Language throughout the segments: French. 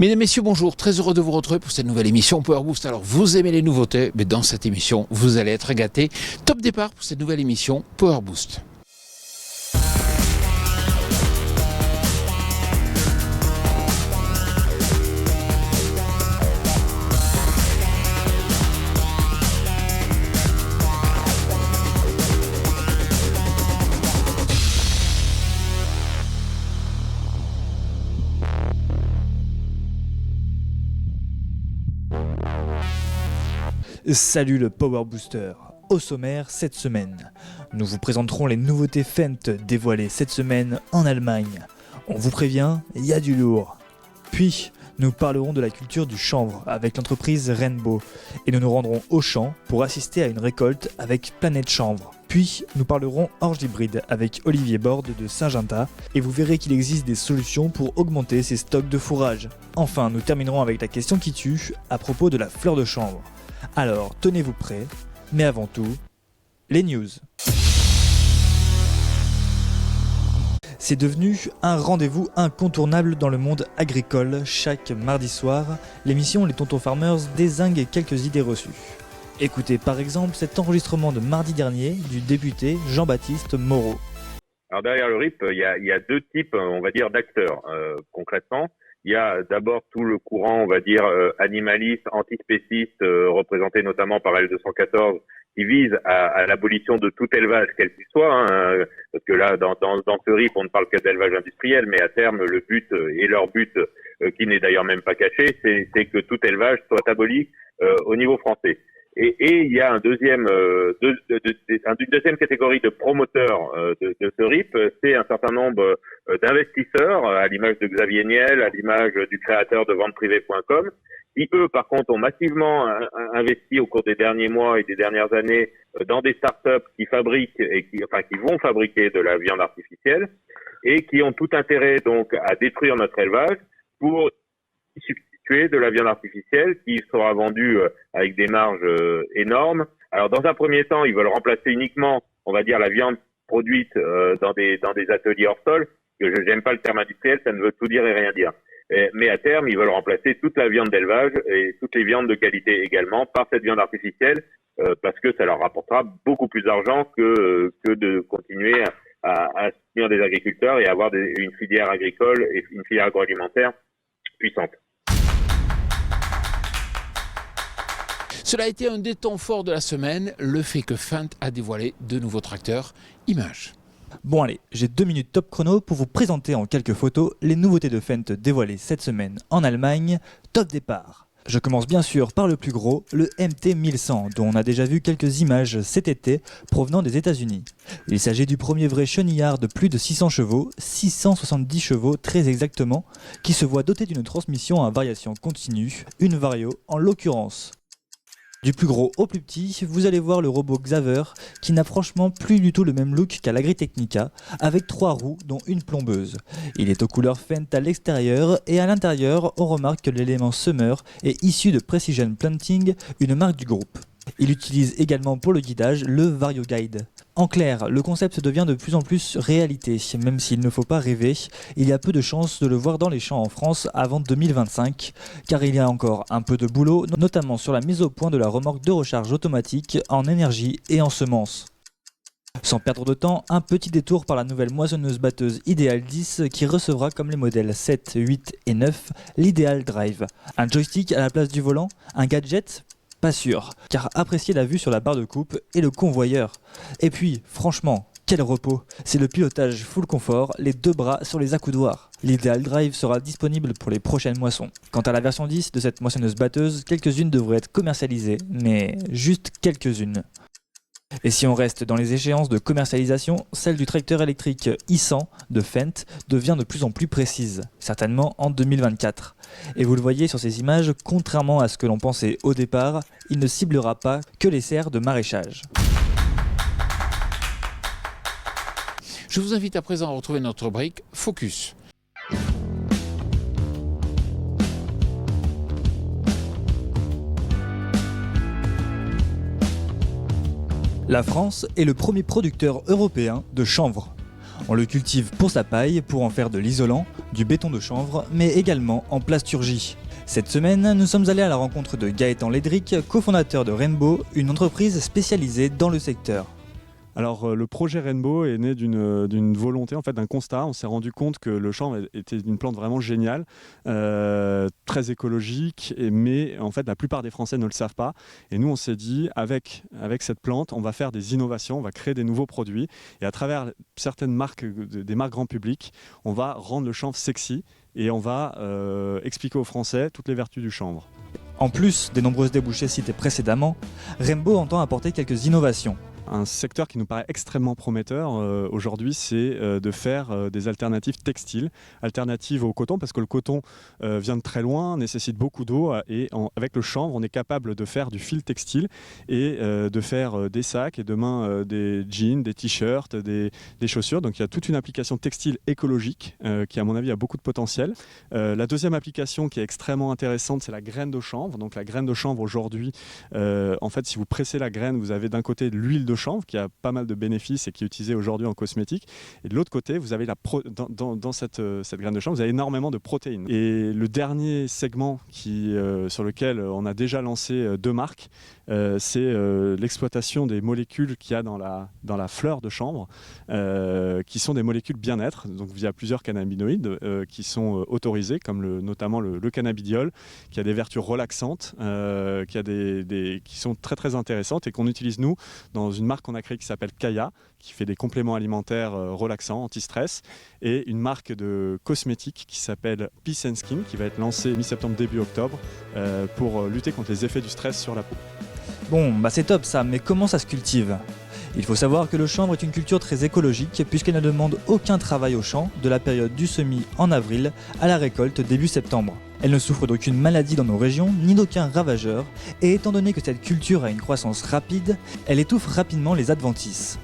Mesdames, Messieurs, bonjour, très heureux de vous retrouver pour cette nouvelle émission Power Boost. Alors, vous aimez les nouveautés, mais dans cette émission, vous allez être gâtés. Top départ pour cette nouvelle émission Power Boost. Salut le Power Booster. Au sommaire cette semaine, nous vous présenterons les nouveautés Fendt dévoilées cette semaine en Allemagne. On vous prévient, il y a du lourd. Puis, nous parlerons de la culture du chanvre avec l'entreprise Rainbow et nous nous rendrons au champ pour assister à une récolte avec Planète Chanvre. Puis, nous parlerons orge hybride avec Olivier Borde de Saint-Ginta et vous verrez qu'il existe des solutions pour augmenter ses stocks de fourrage. Enfin, nous terminerons avec la question qui tue à propos de la fleur de chanvre. Alors, tenez-vous prêts, mais avant tout, les news. C'est devenu un rendez-vous incontournable dans le monde agricole. Chaque mardi soir, l'émission Les Tontons Farmers dézingue quelques idées reçues. Écoutez par exemple cet enregistrement de mardi dernier du député Jean-Baptiste Moreau. Alors derrière le RIP, il y a deux types, on va dire, d'acteurs concrètement. Il y a d'abord tout le courant, on va dire, animaliste, antispéciste, représenté notamment par L214, qui vise à l'abolition de tout élevage, quel qu'il soit, hein, parce que là, dans ce RIP, on ne parle que d'élevage industriel, mais à terme, le but, et leur but, qui n'est d'ailleurs même pas caché, c'est que tout élevage soit aboli au niveau français. Et il y a une deuxième catégorie de promoteurs de ce RIP, c'est un certain nombre d'investisseurs, à l'image de Xavier Niel, à l'image du créateur de venteprivée.com, qui eux, par contre, ont massivement investi au cours des derniers mois et des dernières années dans des startups qui fabriquent qui vont fabriquer de la viande artificielle et qui ont tout intérêt donc à détruire notre élevage pour de la viande artificielle qui sera vendue avec des marges énormes. Alors dans un premier temps, ils veulent remplacer uniquement, on va dire, la viande produite dans des ateliers hors sol, que j'aime pas le terme industriel, ça ne veut tout dire et rien dire. Mais à terme, ils veulent remplacer toute la viande d'élevage et toutes les viandes de qualité également par cette viande artificielle parce que ça leur rapportera beaucoup plus d'argent que de continuer à soutenir des agriculteurs et avoir une filière agricole et une filière agroalimentaire puissante. Cela a été un des temps forts de la semaine, le fait que Fendt a dévoilé de nouveaux tracteurs Image. Bon allez, j'ai 2 minutes top chrono pour vous présenter en quelques photos les nouveautés de Fendt dévoilées cette semaine en Allemagne. Top départ. Je commence bien sûr par le plus gros, le MT1100, dont on a déjà vu quelques images cet été provenant des États-Unis. Il s'agit du premier vrai chenillard de plus de 600 chevaux, 670 chevaux très exactement, qui se voit doté d'une transmission à variation continue, une Vario en l'occurrence. Du plus gros au plus petit, vous allez voir le robot Xaver qui n'a franchement plus du tout le même look qu'à l'Agritechnica, avec 3 roues dont une plombeuse. Il est aux couleurs Fendt à l'extérieur et à l'intérieur on remarque que l'élément Summer est issu de Precision Planting, une marque du groupe. Il utilise également pour le guidage le Vario Guide. En clair, le concept devient de plus en plus réalité, même s'il ne faut pas rêver, il y a peu de chances de le voir dans les champs en France avant 2025, car il y a encore un peu de boulot, notamment sur la mise au point de la remorque de recharge automatique en énergie et en semences. Sans perdre de temps, un petit détour par la nouvelle moissonneuse-batteuse Ideal 10 qui recevra comme les modèles 7, 8 et 9 l'Ideal Drive. Un joystick à la place du volant, un gadget ? Pas sûr, car appréciez la vue sur la barre de coupe et le convoyeur. Et puis, franchement, quel repos! C'est le pilotage full confort, les 2 bras sur les accoudoirs. L'Ideal Drive sera disponible pour les prochaines moissons. Quant à la version 10 de cette moissonneuse-batteuse, quelques-unes devraient être commercialisées, mais juste quelques-unes. Et si on reste dans les échéances de commercialisation, celle du tracteur électrique i100 de Fendt devient de plus en plus précise, certainement en 2024. Et vous le voyez sur ces images, contrairement à ce que l'on pensait au départ, il ne ciblera pas que les serres de maraîchage. Je vous invite à présent à retrouver notre rubrique Focus. La France est le premier producteur européen de chanvre. On le cultive pour sa paille, pour en faire de l'isolant, du béton de chanvre, mais également en plasturgie. Cette semaine, nous sommes allés à la rencontre de Gaëtan Ledric, cofondateur de Rainbow, une entreprise spécialisée dans le secteur. Alors le projet Rainbow est né d'une volonté, en fait, d'un constat. On s'est rendu compte que le chanvre était une plante vraiment géniale, très écologique, mais en fait la plupart des Français ne le savent pas. Et nous on s'est dit, avec cette plante, on va faire des innovations, on va créer des nouveaux produits. Et à travers certaines marques, des marques grand public, on va rendre le chanvre sexy et on va expliquer aux Français toutes les vertus du chanvre. En plus des nombreuses débouchés cités précédemment, Rainbow entend apporter quelques innovations. Un secteur qui nous paraît extrêmement prometteur aujourd'hui, c'est de faire des alternatives textiles, alternatives au coton, parce que le coton vient de très loin, nécessite beaucoup d'eau, et avec le chanvre, on est capable de faire du fil textile et de faire des sacs et demain des jeans, des t-shirts, des chaussures. Donc il y a toute une application textile écologique qui, à mon avis, a beaucoup de potentiel. La deuxième application qui est extrêmement intéressante, c'est la graine de chanvre. Donc la graine de chanvre aujourd'hui, en fait, si vous pressez la graine, vous avez d'un côté de l'huile de chanvre qui a pas mal de bénéfices et qui est utilisée aujourd'hui en cosmétique, et de l'autre côté vous avez dans cette graine de chanvre, vous avez énormément de protéines. Et le dernier segment sur lequel on a déjà lancé 2 marques, c'est l'exploitation des molécules qu'il y a dans la fleur de chanvre, qui sont des molécules bien-être, donc via plusieurs cannabinoïdes qui sont autorisés, comme notamment le cannabidiol, qui a des vertus relaxantes, qui sont très très intéressantes et qu'on utilise nous dans une marque qu'on a créée qui s'appelle Kaya, qui fait des compléments alimentaires relaxants, anti-stress, et une marque de cosmétiques qui s'appelle Peace and Skin, qui va être lancée mi-septembre, début octobre, pour lutter contre les effets du stress sur la peau. Bon, c'est top ça, mais comment ça se cultive ? Il faut savoir que le chanvre est une culture très écologique puisqu'elle ne demande aucun travail au champ de la période du semis en avril à la récolte début septembre. Elle ne souffre d'aucune maladie dans nos régions ni d'aucun ravageur, et étant donné que cette culture a une croissance rapide, elle étouffe rapidement les adventices.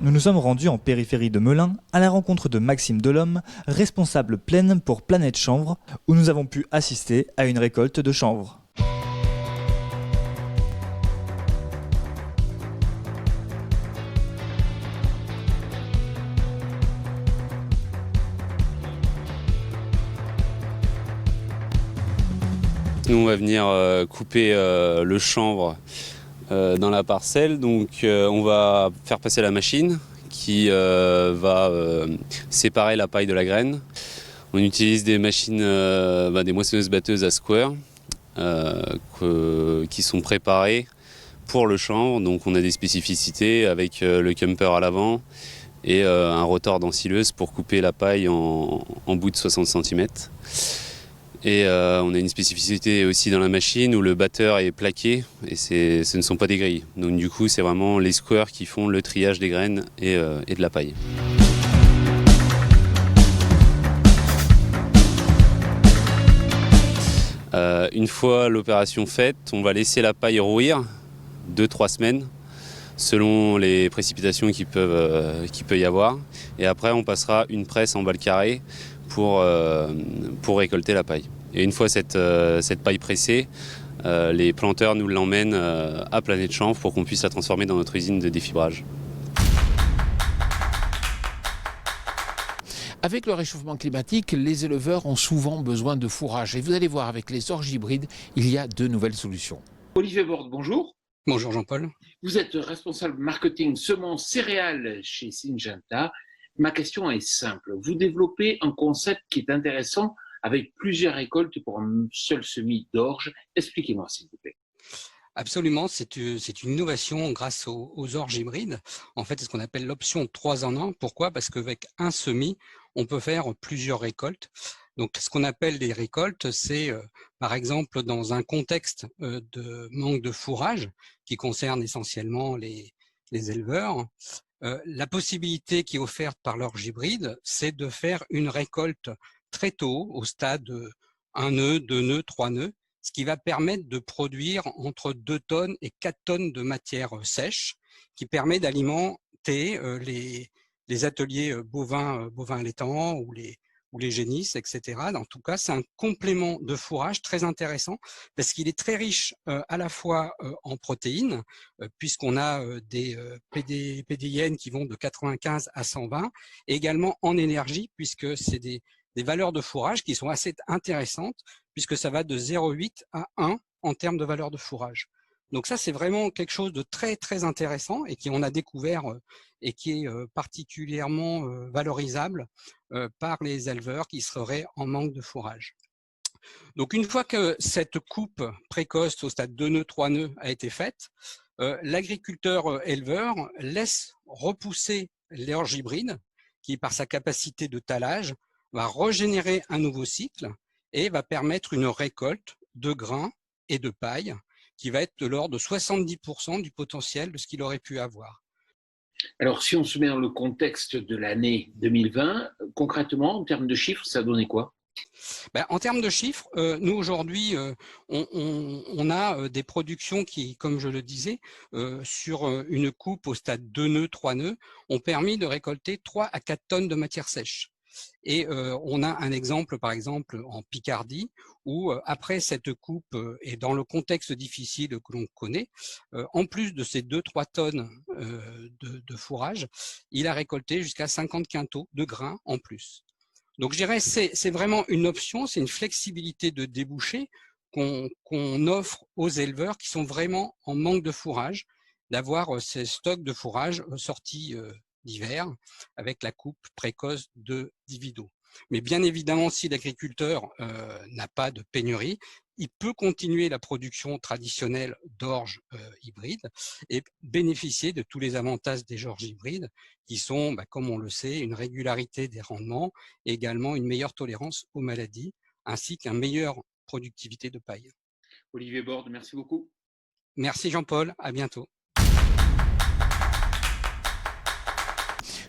Nous nous sommes rendus en périphérie de Melun à la rencontre de Maxime Delhomme, responsable plaine pour Planète Chanvre, où nous avons pu assister à une récolte de chanvre. Nous, on va venir couper le chanvre dans la parcelle. Donc, on va faire passer la machine qui va séparer la paille de la graine. On utilise des machines, des moissonneuses-batteuses à square qui sont préparées pour le chanvre. Donc, on a des spécificités avec le camper à l'avant et un rotor d'ensileuse pour couper la paille en bout de 60 cm. Et on a une spécificité aussi dans la machine où le batteur est plaqué et ce ne sont pas des grilles. Donc du coup, c'est vraiment les squares qui font le triage des graines et de la paille. Une fois l'opération faite, on va laisser la paille rouir 2-3 semaines selon les précipitations qu'il peut y avoir. Et après, on passera une presse en balle carrée pour récolter la paille. Et une fois cette paille pressée, les planteurs nous l'emmènent à Planète Chanvre pour qu'on puisse la transformer dans notre usine de défibrage. Avec le réchauffement climatique, les éleveurs ont souvent besoin de fourrage. Et vous allez voir, avec les orges hybrides, il y a 2 nouvelles solutions. Olivier Borde, bonjour. Bonjour Jean-Paul. Vous êtes responsable marketing semences céréales chez Syngenta. Ma question est simple. Vous développez un concept qui est intéressant avec plusieurs récoltes pour un seul semis d'orge. Expliquez-moi, s'il vous plaît. Absolument, c'est une innovation grâce aux orges hybrides. En fait, c'est ce qu'on appelle l'option 3 en 1. Pourquoi ? Parce qu'avec un semis, on peut faire plusieurs récoltes. Donc, ce qu'on appelle les récoltes, c'est par exemple dans un contexte de manque de fourrage qui concerne essentiellement les éleveurs. La possibilité qui est offerte par l'orge hybride, c'est de faire une récolte très tôt, au stade 1 nœud, 2 nœuds, 3 nœuds, ce qui va permettre de produire entre 2 tonnes et 4 tonnes de matière sèche, qui permet d'alimenter les ateliers bovins allaitants ou ou les génisses, etc. En tout cas, c'est un complément de fourrage très intéressant parce qu'il est très riche à la fois en protéines, puisqu'on a des PDIN qui vont de 95 à 120, et également en énergie, puisque c'est des valeurs de fourrage qui sont assez intéressantes, puisque ça va de 0,8 à 1 en termes de valeur de fourrage. Donc ça, c'est vraiment quelque chose de très, très intéressant et qu'on a découvert et qui est particulièrement valorisable par les éleveurs qui seraient en manque de fourrage. Donc une fois que cette coupe précoce au stade 2 nœuds, 3 nœuds a été faite, l'agriculteur éleveur laisse repousser l'orge hybride qui, par sa capacité de tallage, va régénérer un nouveau cycle et va permettre une récolte de grains et de paille qui va être de l'ordre de 70% du potentiel de ce qu'il aurait pu avoir. Alors, si on se met dans le contexte de l'année 2020, concrètement, en termes de chiffres, ça donnait quoi? En termes de chiffres, nous aujourd'hui, on a des productions qui, comme je le disais, sur une coupe au stade 2 nœuds, 3 nœuds, ont permis de récolter 3 à 4 tonnes de matière sèche. Et on a un exemple, par exemple, en Picardie, où après cette coupe et dans le contexte difficile que l'on connaît, en plus de ces 2-3 tonnes de fourrage, il a récolté jusqu'à 50 quintaux de grains en plus. Donc je dirais c'est vraiment une option, c'est une flexibilité de débouché qu'on offre aux éleveurs qui sont vraiment en manque de fourrage, d'avoir ces stocks de fourrage sortis d'hiver avec la coupe précoce de Divido. Mais bien évidemment, si l'agriculteur n'a pas de pénurie, il peut continuer la production traditionnelle d'orge hybride et bénéficier de tous les avantages des orges hybrides qui sont, comme on le sait, une régularité des rendements, et également une meilleure tolérance aux maladies, ainsi qu'une meilleure productivité de paille. Olivier Borde, merci beaucoup. Merci Jean-Paul, à bientôt.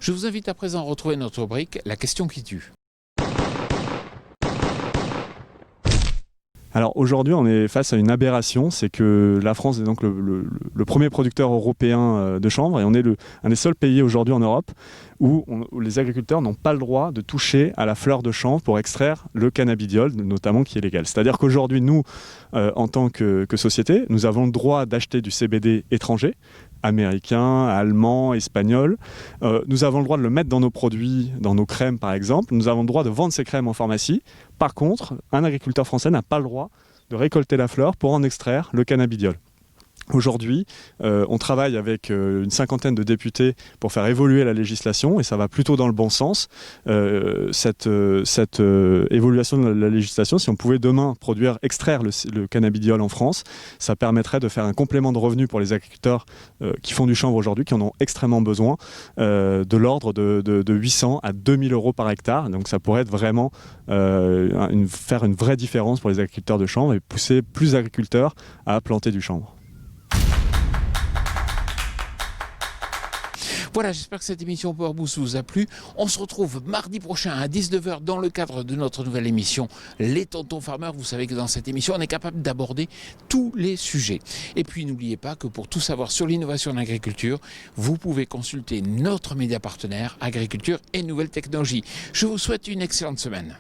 Je vous invite à présent à retrouver notre rubrique « La question qui tue ». Alors aujourd'hui, on est face à une aberration, c'est que la France est donc le premier producteur européen de chanvre et on est un des seuls pays aujourd'hui en Europe où les agriculteurs n'ont pas le droit de toucher à la fleur de chanvre pour extraire le cannabidiol, notamment qui est légal. C'est-à-dire qu'aujourd'hui, nous, en tant que société, nous avons le droit d'acheter du CBD étranger, américain, allemand, espagnol. Nous avons le droit de le mettre dans nos produits, dans nos crèmes par exemple. Nous avons le droit de vendre ces crèmes en pharmacie. Par contre, un agriculteur français n'a pas le droit de récolter la fleur pour en extraire le cannabidiol. Aujourd'hui, on travaille avec une cinquantaine de députés pour faire évoluer la législation et ça va plutôt dans le bon sens. Cette évolution de la législation, si on pouvait demain extraire le cannabidiol en France, ça permettrait de faire un complément de revenus pour les agriculteurs qui font du chanvre aujourd'hui, qui en ont extrêmement besoin, de l'ordre de 800 à 2000 euros par hectare. Donc ça pourrait être vraiment faire une vraie différence pour les agriculteurs de chanvre et pousser plus d'agriculteurs à planter du chanvre. Voilà, j'espère que cette émission Power Boost vous a plu. On se retrouve mardi prochain à 19h dans le cadre de notre nouvelle émission Les Tontons Farmers. Vous savez que dans cette émission, on est capable d'aborder tous les sujets. Et puis n'oubliez pas que pour tout savoir sur l'innovation en agriculture, vous pouvez consulter notre média partenaire Agriculture et Nouvelles Technologies. Je vous souhaite une excellente semaine.